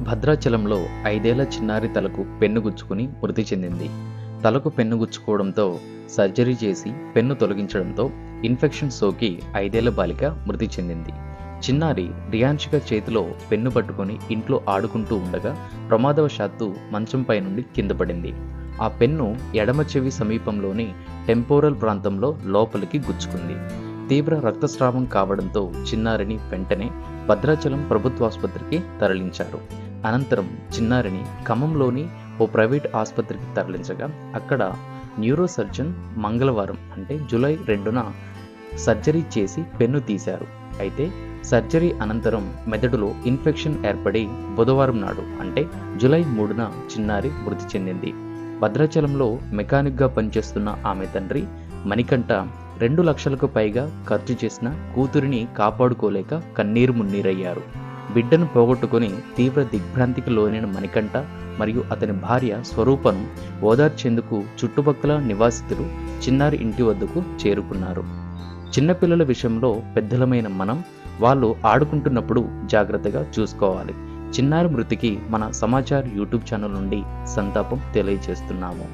భద్రాచలంలో 5 ఏళ్ల చిన్నారి తలకు పెన్ను గుచ్చుకుని మృతి చెందింది. తలకు పెన్ను గుచ్చుకోవడంతో సర్జరీ చేసి పెన్ను తొలగించడంతో ఇన్ఫెక్షన్ సోకి 5 ఏళ్ల బాలిక మృతి చెందింది. చిన్నారి రియాన్షిక చేతిలో పెన్ను పట్టుకొని ఇంట్లో ఆడుకుంటూ ఉండగా ప్రమాదవశాత్తు మంచంపై నుండి కింద పడింది. ఆ పెన్ను ఎడమ చెవి సమీపంలోని టెంపోరల్ ప్రాంతంలో లోపలికి గుచ్చుకుంది. తీవ్ర రక్తస్రావం కావడంతో చిన్నారిని వెంటనే భద్రాచలం ప్రభుత్వాసుపత్రికి తరలించారు. అనంతరం చిన్నారిని ఖమ్మంలోని ఓ ప్రైవేట్ ఆసుపత్రికి తరలించగా అక్కడ న్యూరో సర్జన్ మంగళవారం అంటే జూలై 2న సర్జరీ చేసి పెన్ను తీశారు. అయితే సర్జరీ అనంతరం మెదడులో ఇన్ఫెక్షన్ ఏర్పడి బుధవారం నాడు అంటే జూలై 3న చిన్నారి మృతి చెందింది. భద్రాచలంలో మెకానిక్గా పనిచేస్తున్న ఆమె తండ్రి మణికంఠ 2 లక్షలకు పైగా ఖర్చు చేసిన కూతురిని కాపాడుకోలేక కన్నీరు మున్నీరయ్యారు. బిడ్డను పోగొట్టుకుని తీవ్ర దిగ్భ్రాంతికి లోనైన మణికంఠ మరియు అతని భార్య స్వరూపను ఓదార్చేందుకు చుట్టుపక్కల నివాసితులు చిన్నారి ఇంటి వద్దకు చేరుకున్నారు. చిన్నపిల్లల విషయంలో పెద్దలమైన మనం వాళ్ళు ఆడుకుంటున్నప్పుడు జాగ్రత్తగా చూసుకోవాలి. చిన్నారి మృతికి మన సమాచార్ యూట్యూబ్ ఛానల్ నుండి సంతాపం తెలియజేస్తున్నాము.